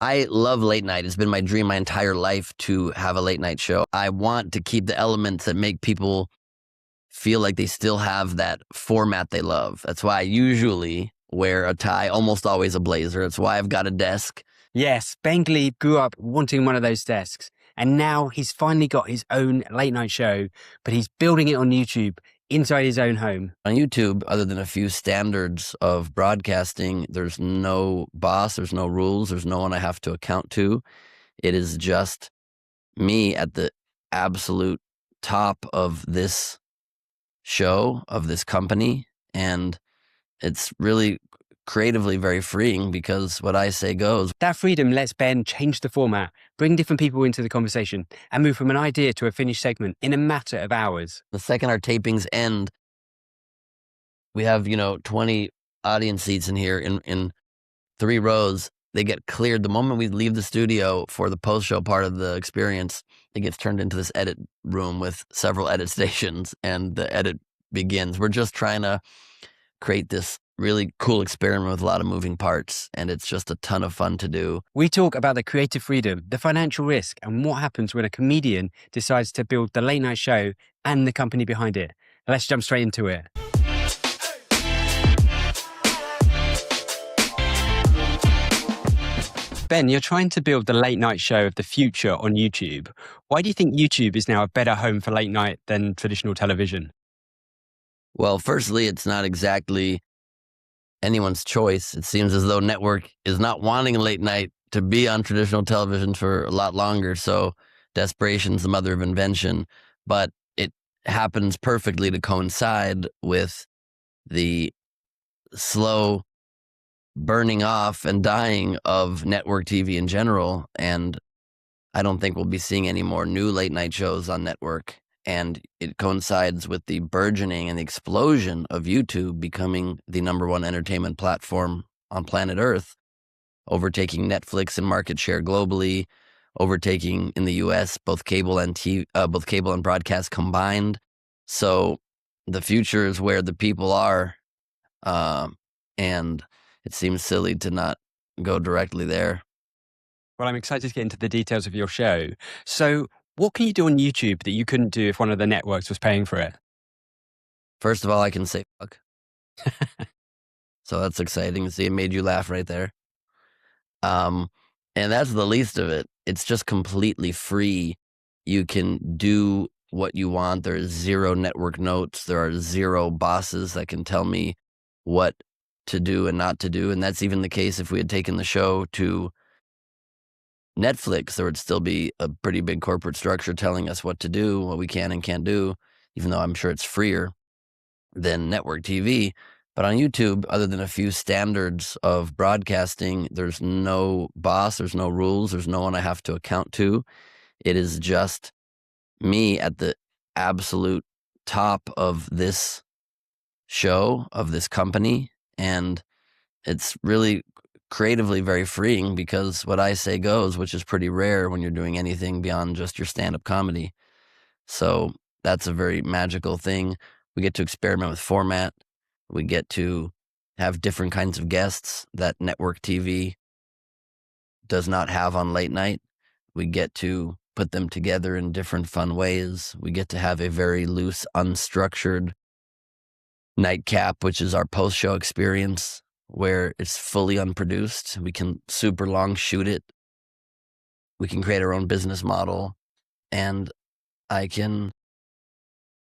I love late night. It's been my dream my entire life to have a late night show. I want to keep the elements that make people feel like they still have that format they love. That's why I usually wear a tie, almost always a blazer. That's why I've got a desk. Yes, Ben Gleib grew up wanting one of those desks, and now he's finally got his own late night show, but he's building it on YouTube inside his own home. On YouTube, other than a few standards of broadcasting, there's no boss, there's no rules, there's no one I have to account to. It is just me at the absolute top of this show, of this company, and it's really creatively very freeing because what I say goes. That freedom lets Ben change the format, bring different people into the conversation, and move from an idea to a finished segment in a matter of hours. The second our tapings end, we have, 20 audience seats in here in 3 rows. They get cleared. The moment we leave the studio for the post-show part of the experience, it gets turned into this edit room with several edit stations, and the edit begins. We're just trying to create this really cool experiment with a lot of moving parts, and it's just a ton of fun to do. We talk about the creative freedom, the financial risk, and what happens when a comedian decides to build the late night show and the company behind it. Let's jump straight into it. Ben, you're trying to build the late night show of the future on YouTube. Why do you think YouTube is now a better home for late night than traditional television? Well, firstly, it's not exactly anyone's choice. It seems as though network is not wanting late night to be on traditional television for a lot longer. So desperation's the mother of invention, but it happens perfectly to coincide with the slow burning off and dying of network TV in general. And I don't think we'll be seeing any more new late night shows on network. And it coincides with the burgeoning and the explosion of YouTube becoming the #1 entertainment platform on planet Earth, overtaking Netflix in market share globally, overtaking in the US both cable and broadcast combined. So the future is where the people are, and it seems silly to not go directly there. Well, I'm excited to get into the details of your show. So what can you do on YouTube that you couldn't do if one of the networks was paying for it? First of all, I can say fuck. So that's exciting. See, it made you laugh right there. And that's the least of it. It's just completely free. You can do what you want. There is 0 network notes. There are 0 bosses that can tell me what to do and not to do. And that's even the case if we had taken the show to Netflix. There would still be a pretty big corporate structure telling us what to do, what we can and can't do, even though I'm sure it's freer than network TV. But on YouTube, other than a few standards of broadcasting, there's no boss, there's no rules, there's no one I have to account to. It is just me at the absolute top of this show, of this company. And it's really creatively very freeing because what I say goes, which is pretty rare when you're doing anything beyond just your stand-up comedy. So that's a very magical thing. We get to experiment with format. We get to have different kinds of guests that network TV does not have on late night. We get to put them together in different fun ways. We get to have a very loose, unstructured nightcap, which is our post-show experience, where it's fully unproduced. We can super long shoot it. We can create our own business model, and I can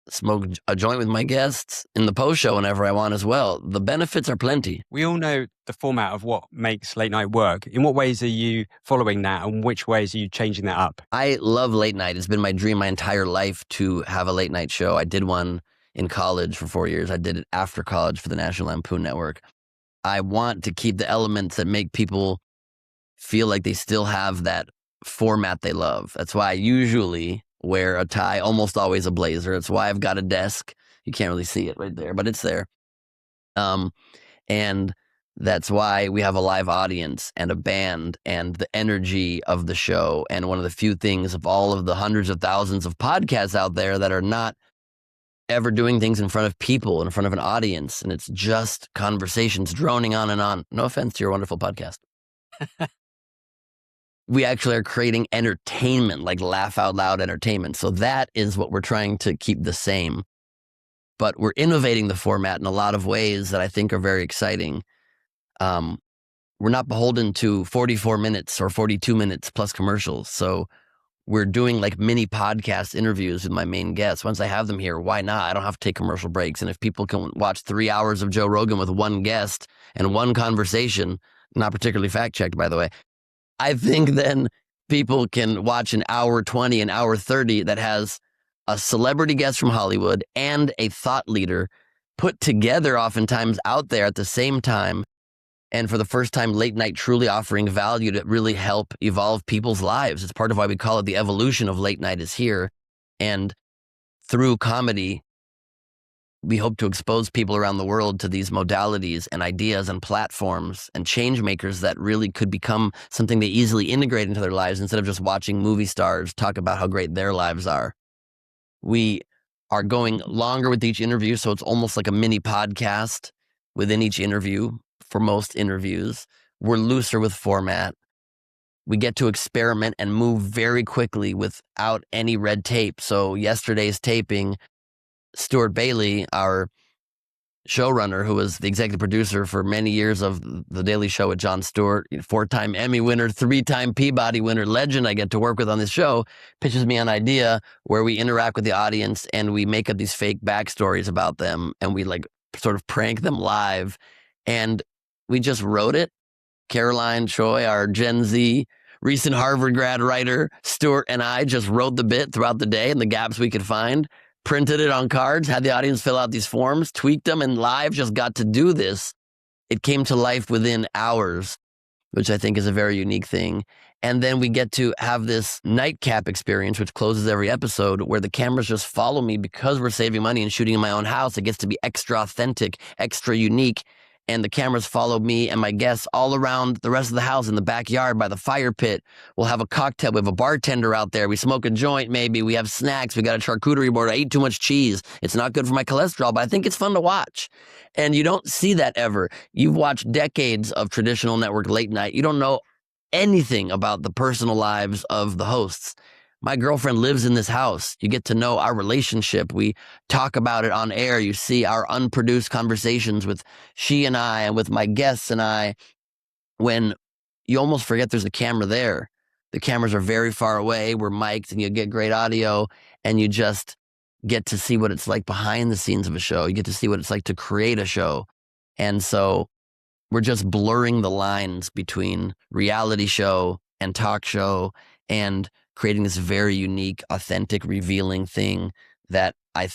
smoke a joint with my guests in the post-show whenever I want as well. The benefits are plenty. We all know the format of what makes late night work. In what ways are you following that, and which ways are you changing that up? I love late night. It's been my dream my entire life to have a late night show. I did one in college for 4 years. I did it after college for the National Lampoon Network. I want to keep the elements that make people feel like they still have that format they love. That's why I usually wear a tie, almost always a blazer. It's why I've got a desk. You can't really see it right there, but it's there. And that's why we have a live audience and a band and the energy of the show. And one of the few things of all of the hundreds of thousands of podcasts out there that are not ever doing things in front of people, in front of an audience, and it's just conversations droning on and on. No offense to your wonderful podcast. we actually are creating entertainment, like laugh out loud entertainment. So that is what we're trying to keep the same. But we're innovating the format in a lot of ways that I think are very exciting. We're not beholden to 44 minutes or 42 minutes plus commercials. So we're doing like mini podcast interviews with my main guests. Once I have them here, why not? I don't have to take commercial breaks. And if people can watch 3 hours of Joe Rogan with one guest and one conversation, not particularly fact checked, by the way, I think then people can watch an hour 20, an hour 30 that has a celebrity guest from Hollywood and a thought leader put together oftentimes out there at the same time. And for the first time, late night truly offering value to really help evolve people's lives. It's part of why we call it the evolution of late night is here. And through comedy, we hope to expose people around the world to these modalities and ideas and platforms and change makers that really could become something they easily integrate into their lives instead of just watching movie stars talk about how great their lives are. We are going longer with each interview, so it's almost like a mini podcast within each interview. For most interviews, we're looser with format. We get to experiment and move very quickly without any red tape. So yesterday's taping, Stuart Bailey, our showrunner, who was the executive producer for many years of The Daily Show with Jon Stewart, 4-time Emmy winner, 3-time Peabody winner, legend I get to work with on this show, pitches me an idea where we interact with the audience and we make up these fake backstories about them and we like sort of prank them live. And we just wrote it. Caroline Choi, our Gen Z recent Harvard grad writer, Stuart and I just wrote the bit throughout the day and the gaps we could find, printed it on cards, had the audience fill out these forms, tweaked them, and live just got to do this. It came to life within hours, which I think is a very unique thing. And then we get to have this nightcap experience, which closes every episode, where the cameras just follow me because we're saving money and shooting in my own house. It gets to be extra authentic, extra unique. And the cameras follow me and my guests all around the rest of the house in the backyard by the fire pit. We'll have a cocktail. We have a bartender out there. We smoke a joint maybe. We have snacks. We got a charcuterie board. I ate too much cheese. It's not good for my cholesterol, but I think it's fun to watch. And you don't see that ever. You've watched decades of traditional network late night. You don't know anything about the personal lives of the hosts. My girlfriend lives in this house. You get to know our relationship. We talk about it on air. You see our unproduced conversations with she and I and with my guests and I, when you almost forget there's a camera there. The cameras are very far away. We're mic'd and you get great audio and you just get to see what it's like behind the scenes of a show. You get to see what it's like to create a show. And so we're just blurring the lines between reality show and talk show and creating this very unique, authentic, revealing thing that I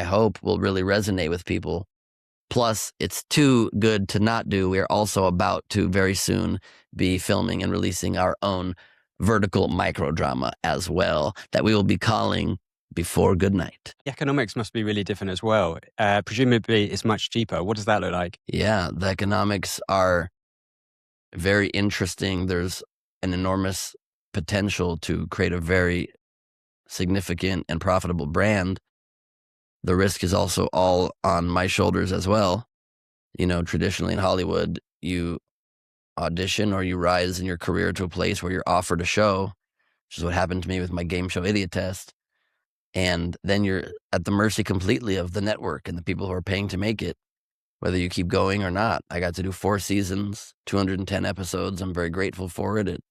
hope will really resonate with people. Plus, it's too good to not do. We are also about to very soon be filming and releasing our own vertical microdrama as well that we will be calling Before Good Night. The economics must be really different as well. Presumably, it's much cheaper. What does that look like? Yeah, the economics are very interesting. There's an enormous potential to create a very significant and profitable brand. The risk is also all on my shoulders as well. You know, traditionally in Hollywood, you audition or you rise in your career to a place where you're offered a show, which is what happened to me with my game show Idiot Test. And then you're at the mercy completely of the network and the people who are paying to make it, whether you keep going or not. I got to do 4 seasons, 210 episodes. I'm very grateful for it. It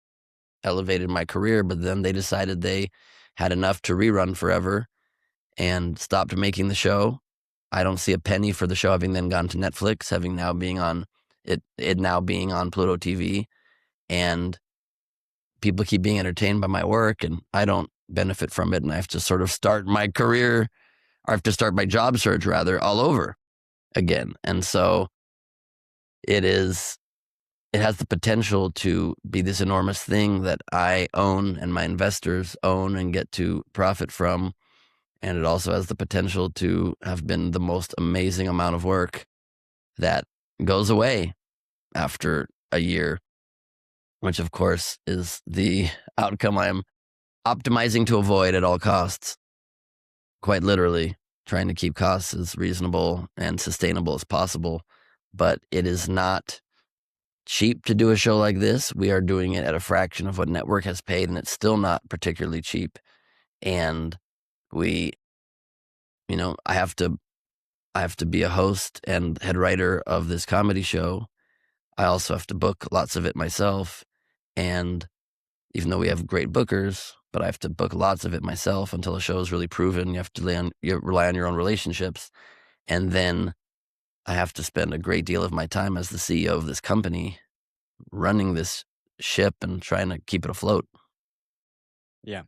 elevated my career, but then they decided they had enough to rerun forever and stopped making the show. I don't see a penny for the show having then gone to Netflix, having now being on it now being on Pluto TV, and people keep being entertained by my work and I don't benefit from it, and I have to sort of start my career, or I have to start my job search rather all over again. And so it has the potential to be this enormous thing that I own and my investors own and get to profit from. And it also has the potential to have been the most amazing amount of work that goes away after a year, which of course is the outcome I'm optimizing to avoid at all costs. Quite literally, trying to keep costs as reasonable and sustainable as possible. But it is not cheap to do a show like this. We are doing it at a fraction of what network has paid, and it's still not particularly cheap. And we, I have to be a host and head writer of this comedy show. I also have to book lots of it myself. And even though we have great bookers, but I have to book lots of it myself until a show is really proven. You have to rely on your own relationships. And then I have to spend a great deal of my time as the CEO of this company running this ship and trying to keep it afloat. Yeah.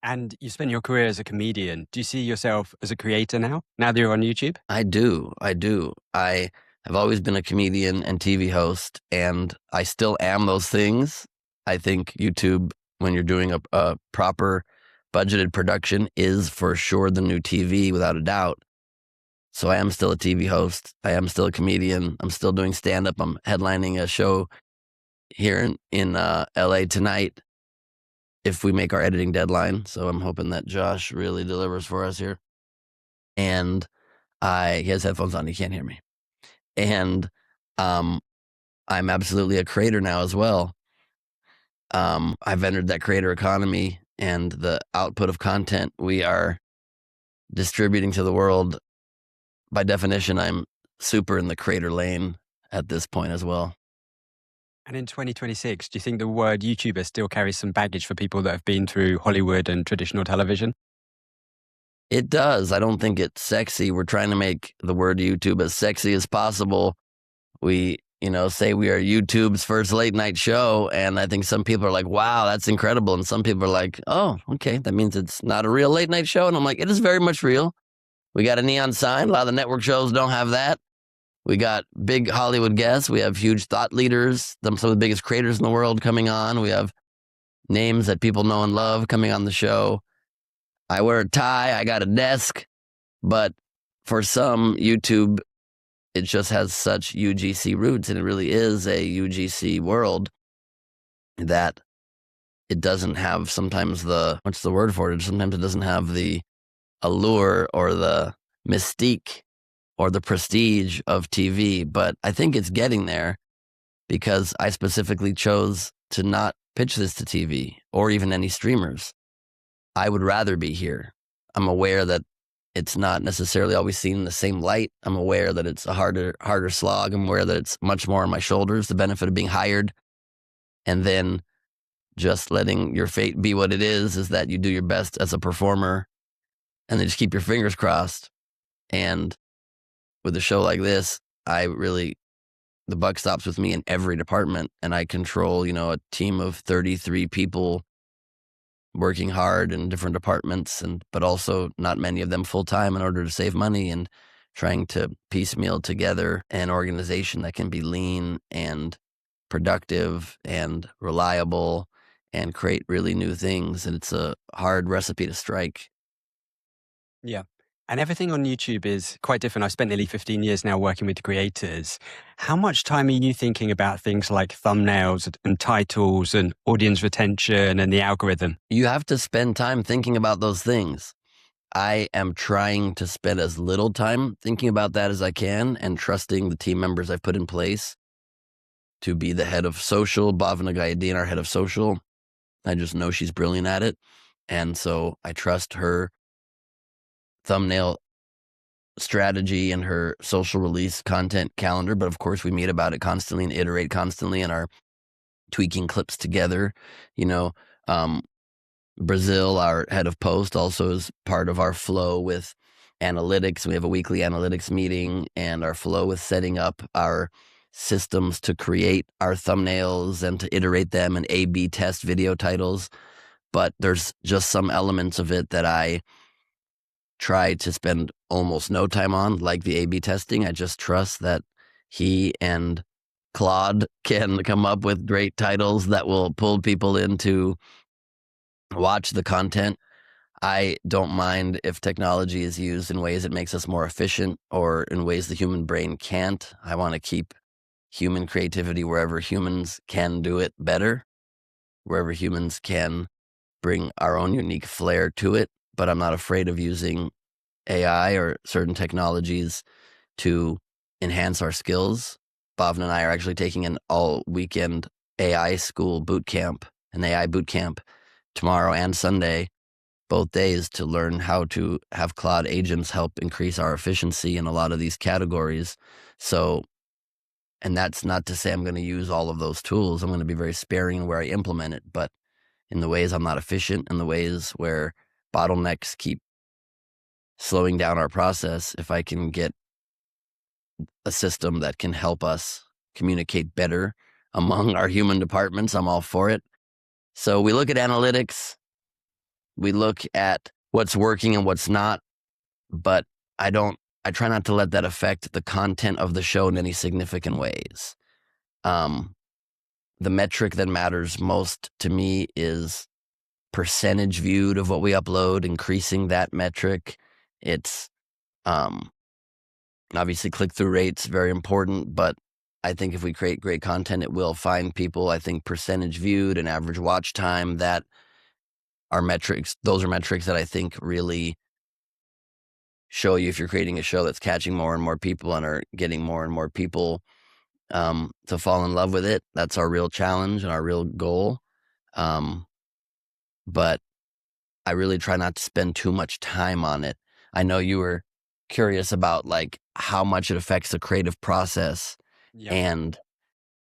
And you spent your career as a comedian. Do you see yourself as a creator now that you're on YouTube? I do. I have always been a comedian and TV host, and I still am those things. I think YouTube, when you're doing a proper budgeted production, is for sure the new TV without a doubt. So I am still a TV host. I am still a comedian. I'm still doing stand-up. I'm headlining a show here in LA tonight if we make our editing deadline. So I'm hoping that Josh really delivers for us here. And he has headphones on. He can't hear me. And I'm absolutely a creator now as well. I've entered that creator economy, and the output of content we are distributing to the world, by definition, I'm super in the creator lane at this point as well. And in 2026, do you think the word YouTuber still carries some baggage for people that have been through Hollywood and traditional television? It does. I don't think it's sexy. We're trying to make the word YouTube as sexy as possible. We, say we are YouTube's first late night show. And I think some people are like, wow, that's incredible. And some people are like, oh, okay, that means it's not a real late night show. And I'm like, it is very much real. We got a neon sign. A lot of the network shows don't have that. We got big Hollywood guests. We have huge thought leaders, some of the biggest creators in the world coming on. We have names that people know and love coming on the show. I wear a tie. I got a desk. But for some, YouTube, it just has such UGC roots, and it really is a UGC world, that it doesn't have sometimes what's the word for it? Sometimes it doesn't have the allure or the mystique or the prestige of TV. But I think it's getting there, because I specifically chose to not pitch this to TV or even any streamers. I would rather be here. I'm aware that it's not necessarily always seen in the same light. I'm aware that it's a harder slog. I'm aware that it's much more on my shoulders, the benefit of being hired. And then just letting your fate be what it is that you do your best as a performer, and then just keep your fingers crossed. And with a show like this, the buck stops with me in every department, and I control, a team of 33 people working hard in different departments, but also not many of them full time in order to save money, and trying to piecemeal together an organization that can be lean and productive and reliable and create really new things. And it's a hard recipe to strike. Yeah. And everything on YouTube is quite different. I've spent nearly 15 years now working with creators. How much time are you thinking about things like thumbnails and titles and audience retention and the algorithm? You have to spend time thinking about those things. I am trying to spend as little time thinking about that as I can, and trusting the team members I've put in place to be the head of social. Bhavna Gayadin, our head of social, I just know she's brilliant at it. And so I trust her thumbnail strategy and her social release content calendar. But of course, we meet about it constantly and iterate constantly and are tweaking clips together. Brazil, our head of post, also is part of our flow with analytics. We have a weekly analytics meeting, and our flow with setting up our systems to create our thumbnails and to iterate them and A/B test video titles. But there's just some elements of it that I try to spend almost no time on, like the A/B testing. I just trust that he and Claude can come up with great titles that will pull people in to watch the content. I don't mind if technology is used in ways that makes us more efficient or in ways the human brain can't. I want to keep human creativity wherever humans can do it better, wherever humans can bring our own unique flair to it. But I'm not afraid of using AI or certain technologies to enhance our skills. Bhavna and I are actually taking an all-weekend AI school boot camp, an AI boot camp tomorrow and Sunday, both days, to learn how to have Claude agents help increase our efficiency in a lot of these categories. So, and that's not to say I'm going to use all of those tools. I'm going to be very sparing in where I implement it, but in the ways I'm not efficient, in the ways where bottlenecks keep slowing down our process, if I can get a system that can help us communicate better among our human departments, I'm all for it. So we look at analytics, we look at what's working and what's not, but I try not to let that affect the content of the show in any significant ways. The metric that matters most to me is percentage viewed of what we upload, increasing that metric. It's obviously click-through rates, very important, but I think if we create great content, it will find people. I think percentage viewed and average watch time, that are metrics. Those are metrics that I think really show you if you're creating a show that's catching more and more people and are getting more and more people to fall in love with it. That's our real challenge and our real goal. But I really try not to spend too much time on it. I know you were curious about like how much it affects the creative process, Yeah. and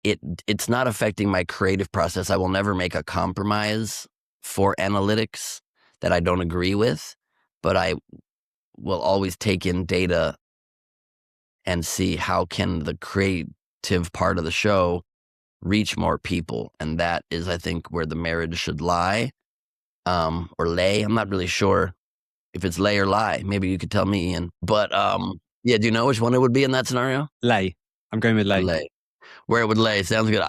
it's not affecting my creative process. I will never make a compromise for analytics that I don't agree with, but I will always take in data and see how can the creative part of the show reach more people. And that is, I think, where the marriage should lie, or lay. I'm not really sure if it's lay or lie. Maybe you could tell me, Ian. But yeah, do you know which one it would be in that scenario? Lay. I'm going with lay. Lay. Where it would lay sounds good.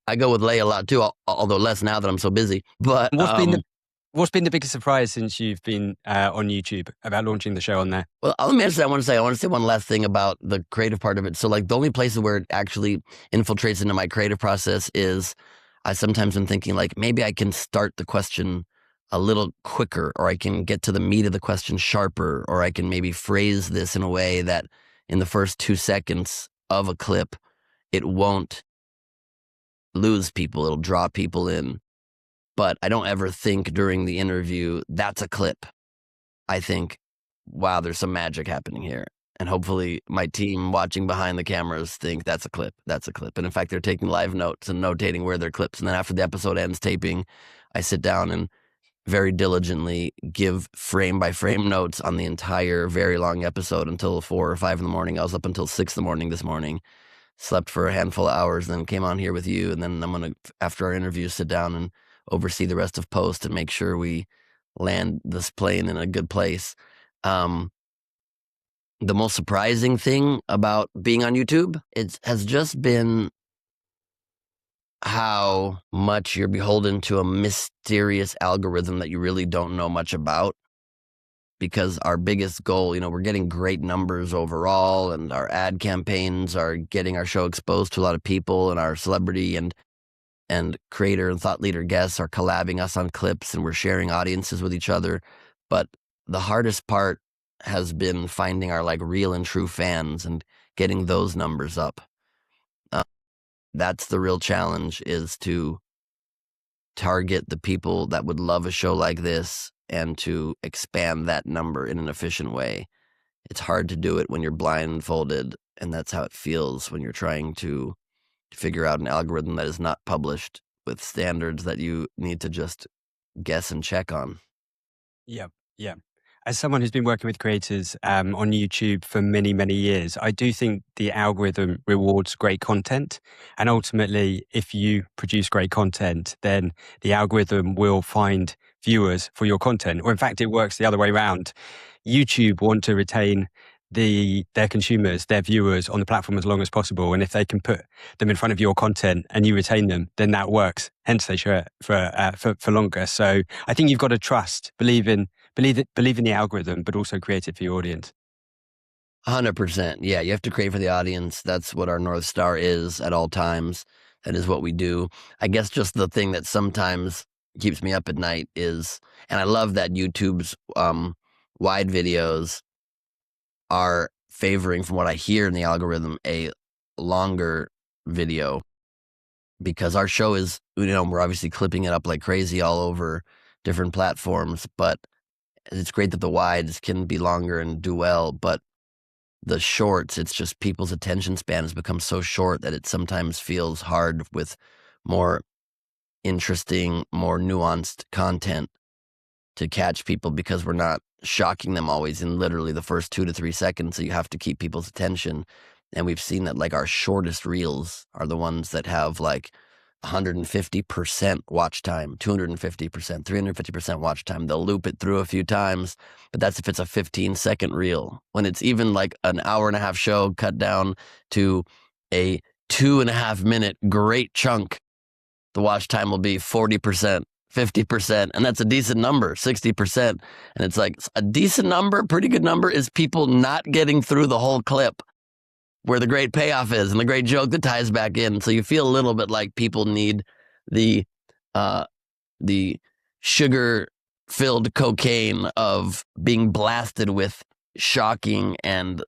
I go with lay a lot too, although less now that I'm so busy. But What's been the biggest surprise since you've been on YouTube about launching the show on there? well, let me answer that. I want to say one last thing about the creative part of it. So like the only places where it actually infiltrates into my creative process is I sometimes am thinking like maybe I can start the question a little quicker, or I can get to the meat of the question sharper, or I can maybe phrase this in a way that in the first 2 seconds of a clip, it won't lose people. It'll draw people in. But I don't ever think during the interview, that's a clip. I think, wow, there's some magic happening here. And hopefully my team watching behind the cameras think that's a clip. That's a clip. And in fact, they're taking live notes and notating where they're clips. And then after the episode ends taping, I sit down and very diligently give frame by frame notes on the entire very long episode until 4 or 5 in the morning. I was up until 6 in the morning this morning, slept for a handful of hours, then came on here with you. And then I'm going to, after our interview, sit down and oversee the rest of post and make sure we land this plane in a good place. The most surprising thing about being on YouTube has just been how much you're beholden to a mysterious algorithm that you really don't know much about. Because our biggest goal, we're getting great numbers overall, and our ad campaigns are getting our show exposed to a lot of people, and our celebrity and creator and thought leader guests are collabing us on clips, and we're sharing audiences with each other. But the hardest part has been finding our like real and true fans and getting those numbers up. That's the real challenge, is to target the people that would love a show like this and to expand that number in an efficient way. It's hard to do it when you're blindfolded, and that's how it feels when you're trying to figure out an algorithm that is not published with standards that you need to just guess and check on. Yeah, yeah. As someone who's been working with creators on YouTube for many, many years, I do think the algorithm rewards great content. And ultimately, if you produce great content, then the algorithm will find viewers for your content. Or in fact, it works the other way around. YouTube want to retain their consumers, their viewers on the platform as long as possible. And if they can put them in front of your content and you retain them, then that works. Hence, they share it for longer. So I think you've got to trust, believe in the algorithm, but also create it for your audience. 100%. Yeah, you have to create for the audience. That's what our North Star is at all times. That is what we do. I guess just the thing that sometimes keeps me up at night is, and I love that YouTube's wide videos are favoring, from what I hear in the algorithm, a longer video because our show is, we're obviously clipping it up like crazy all over different platforms, but it's great that the wides can be longer and do well, but the shorts, it's just people's attention span has become so short that it sometimes feels hard with more interesting, more nuanced content to catch people because we're not shocking them always in literally the first 2 to 3 seconds. So you have to keep people's attention. And we've seen that like our shortest reels are the ones that have like 150% watch time, 250%, 350% watch time. They'll loop it through a few times, but that's if it's a 15-second reel. When it's even like an hour-and-a-half show cut down to a 2.5-minute great chunk, the watch time will be 40%, 50%, and that's a decent number, 60%. And it's like a decent number, pretty good number is people not getting through the whole clip where the great payoff is and the great joke that ties back in. So you feel a little bit like people need the sugar-filled cocaine of being blasted with shocking and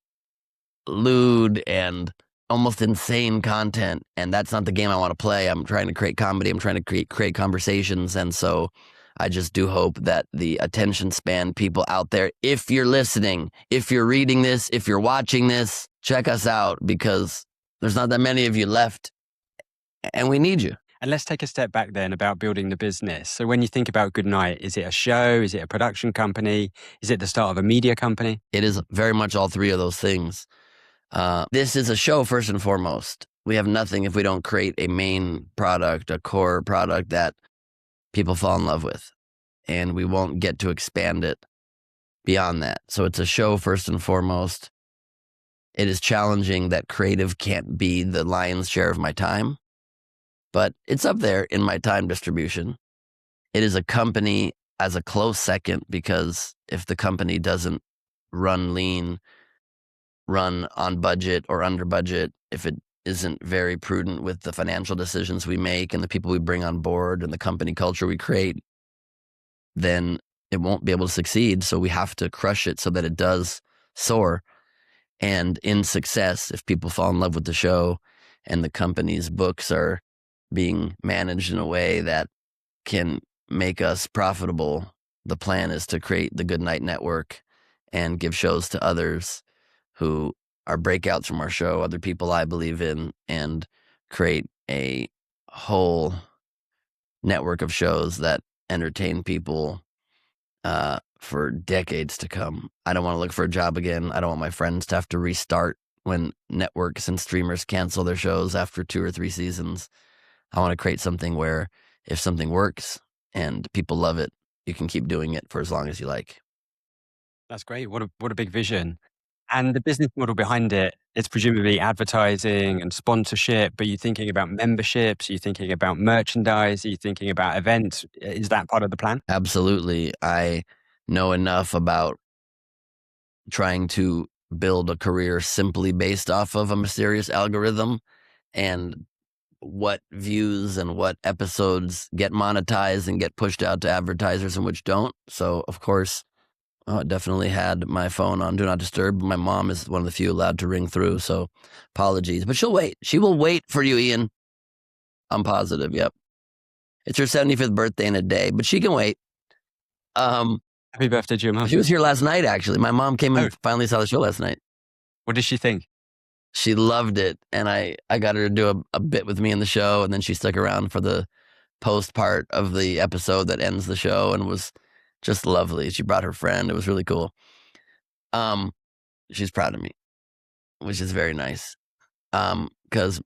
lewd and almost insane content, and that's not the game I want to play. I'm trying to create comedy. I'm trying to create conversations, and so I just do hope that the attention span people out there, if you're listening, if you're reading this, if you're watching this, check us out because there's not that many of you left, and we need you. And let's take a step back then about building the business. So when you think about Goodnight, is it a show? Is it a production company? Is it the start of a media company? It is very much all three of those things. This is a show first and foremost. We have nothing if we don't create a main product, a core product that people fall in love with, and we won't get to expand it beyond that. So it's a show first and foremost. It is challenging that creative can't be the lion's share of my time, but it's up there in my time distribution. It is a company as a close second because if the company doesn't run lean, run on budget or under budget, if it isn't very prudent with the financial decisions we make and the people we bring on board and the company culture we create, then it won't be able to succeed. So we have to crush it so that it does soar. And in success, if people fall in love with the show and the company's books are being managed in a way that can make us profitable, the plan is to create the Goodnight Network and give shows to others who are breakouts from our show, other people I believe in, and create a whole network of shows that entertain people for decades to come. I don't want to look for a job again. I don't want my friends to have to restart when networks and streamers cancel their shows after 2 or 3 seasons. I want to create something where if something works and people love it, you can keep doing it for as long as you like. That's great. What a big vision. And the business model behind it, it's presumably advertising and sponsorship, but you're thinking about memberships, you're thinking about merchandise, you're thinking about events. Is that part of the plan? Absolutely. I know enough about trying to build a career simply based off of a mysterious algorithm and what views and what episodes get monetized and get pushed out to advertisers and which don't. So, of course, I definitely had my phone on Do Not Disturb. My mom is one of the few allowed to ring through, so apologies. But she'll wait. She will wait for you, Ian. I'm positive, yep. It's her 75th birthday in a day, but she can wait. Happy birthday to your mom. She was here last night, actually. My mom came and finally saw the show last night. What did she think? She loved it, and I got her to do a bit with me in the show, and then she stuck around for the post part of the episode that ends the show and was just lovely. She brought her friend. It was really cool. She's proud of me, which is very nice. Because,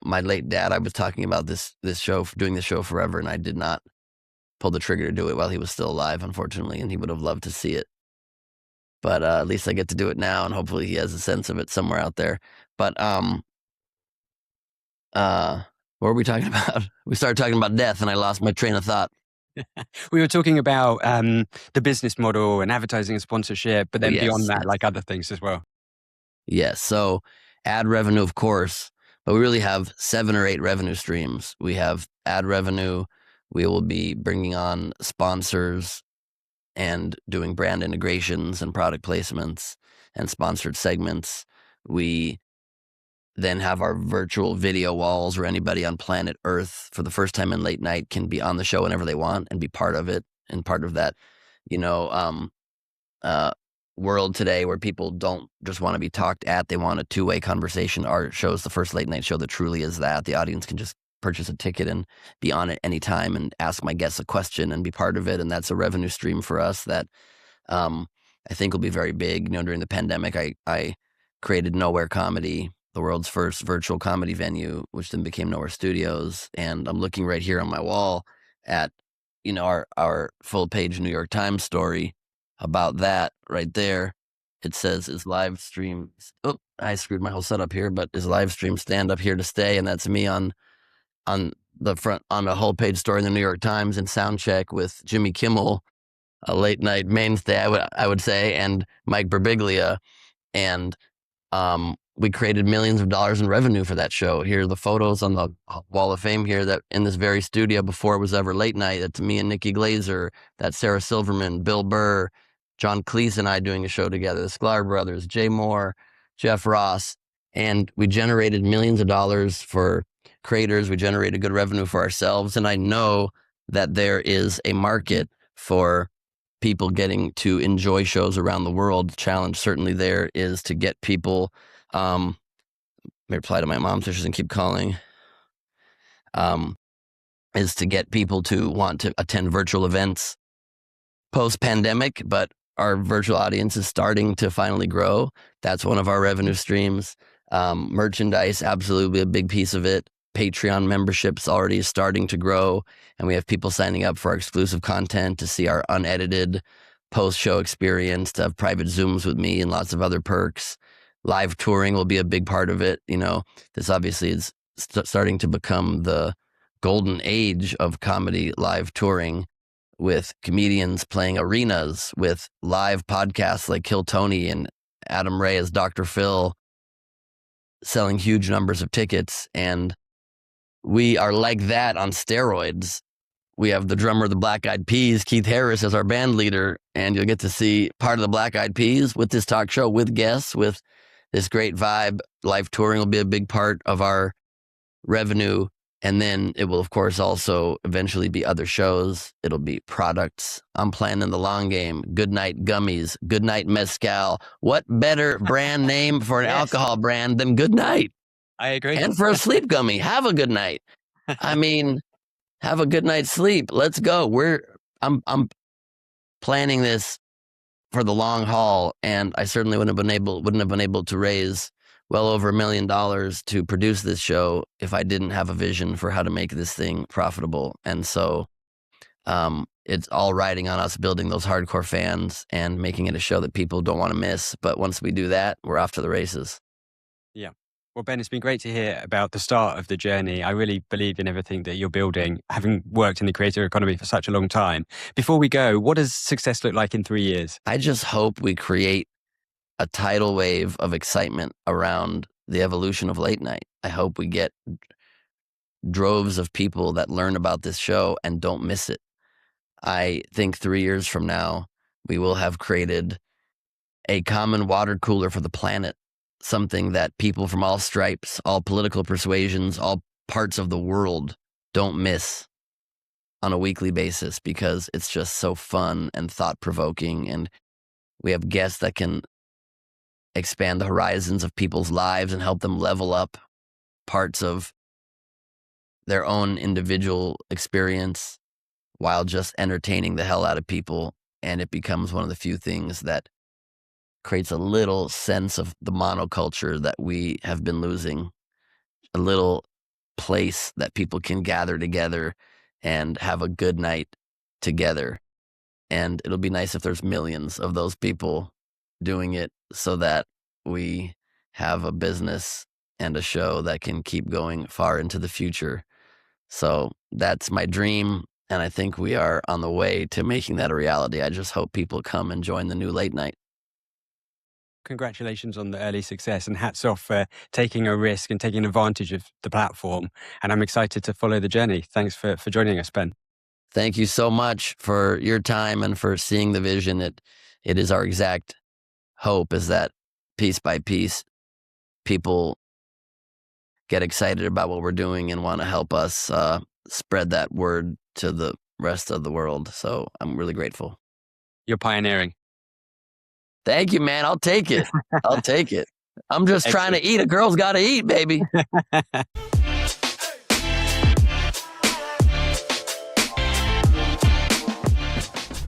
my late dad, I was talking about this show, doing this show forever, and I did not pull the trigger to do it while he was still alive, unfortunately, and he would have loved to see it. But at least I get to do it now, and hopefully he has a sense of it somewhere out there. But what were we talking about? We started talking about death, and I lost my train of thought. We were talking about the business model and advertising and sponsorship, but then beyond that, like other things as well. Yes. So ad revenue, of course, but we really have 7 or 8 revenue streams. We have ad revenue. We will be bringing on sponsors and doing brand integrations and product placements and sponsored segments. We then have our virtual video walls where anybody on planet Earth for the first time in late night can be on the show whenever they want and be part of it and part of that, you know, world today where people don't just want to be talked at, they want a two-way conversation. Our show is the first late night show that truly is that. The audience can just purchase a ticket and be on it anytime and ask my guests a question and be part of it. And that's a revenue stream for us that I think will be very big. You know, during the pandemic, I created Nowhere Comedy, the world's first virtual comedy venue, which then became Nowhere Studios. And I'm looking right here on my wall at, you know, our full page New York Times story about that right there. It says, is live stream, oh, I screwed my whole setup here, but is live stream stand up here to stay? And that's me on the front, on a whole page story in the New York Times and sound check with Jimmy Kimmel, a late night mainstay, I would say, and Mike Birbiglia. And we created millions of dollars in revenue for that show. Here are the photos on the wall of fame here that in this very studio before it was ever late night. That's me and Nikki Glazer, that's Sarah Silverman, Bill Burr, John Cleese and I doing a show together, the Sklar brothers, Jay Moore, Jeff Ross. And we generated millions of dollars for creators. We generated good revenue for ourselves. And I know that there is a market for people getting to enjoy shows around the world. The challenge certainly there is to get people, let me reply to my mom so she doesn't keep calling, is to get people to want to attend virtual events post-pandemic, but our virtual audience is starting to finally grow. That's one of our revenue streams. Merchandise, absolutely a big piece of it. Patreon memberships already starting to grow, and we have people signing up for our exclusive content to see our unedited post-show experience, to have private Zooms with me and lots of other perks. Live touring will be a big part of it. You know, this obviously is starting to become the golden age of comedy live touring, with comedians playing arenas, with live podcasts like Kill Tony and Adam Ray as Dr. Phil, selling huge numbers of tickets. And we are like that on steroids. We have the drummer of the Black Eyed Peas, Keith Harris, as our band leader, and you'll get to see part of the Black Eyed Peas with this talk show, with guests, with this great vibe. Live touring will be a big part of our revenue. And then it will, of course, also eventually be other shows. It'll be products. I'm planning the long game. Goodnight Gummies, Goodnight Mezcal. What better brand name for an alcohol brand than Goodnight? I agree. And for a sleep gummy, have a good night. I mean, have a good night's sleep. Let's go. I'm planning this for the long haul, and I certainly wouldn't have been able to raise well over $1 million to produce this show if I didn't have a vision for how to make this thing profitable. And so it's all riding on us building those hardcore fans and making it a show that people don't want to miss. But once we do that, we're off to the races. Yeah. Well, Ben, it's been great to hear about the start of the journey. I really believe in everything that you're building, having worked in the creator economy for such a long time. Before we go, what does success look like in 3 years? I just hope we create a tidal wave of excitement around the evolution of late night. I hope we get droves of people that learn about this show and don't miss it. I think 3 years from now, we will have created a common water cooler for the planet, something that people from all stripes, all political persuasions, all parts of the world don't miss on a weekly basis, because it's just so fun and thought-provoking. And we have guests that can expand the horizons of people's lives and help them level up parts of their own individual experience while just entertaining the hell out of people. And it becomes one of the few things that creates a little sense of the monoculture that we have been losing, a little place that people can gather together and have a good night together. And it'll be nice if there's millions of those people doing it, so that we have a business and a show that can keep going far into the future. So that's my dream, and I think we are on the way to making that a reality. I just hope people come and join the new late night. Congratulations on the early success, and hats off for taking a risk and taking advantage of the platform. And I'm excited to follow the journey. Thanks for joining us, Ben. Thank you so much for your time and for seeing the vision. It is our exact hope, is that piece by piece, people get excited about what we're doing and want to help us spread that word to the rest of the world. So I'm really grateful. You're pioneering. Thank you, man. I'll take it. I'll take it. I'm just trying to Excellent. eat. A girl's got to eat, baby.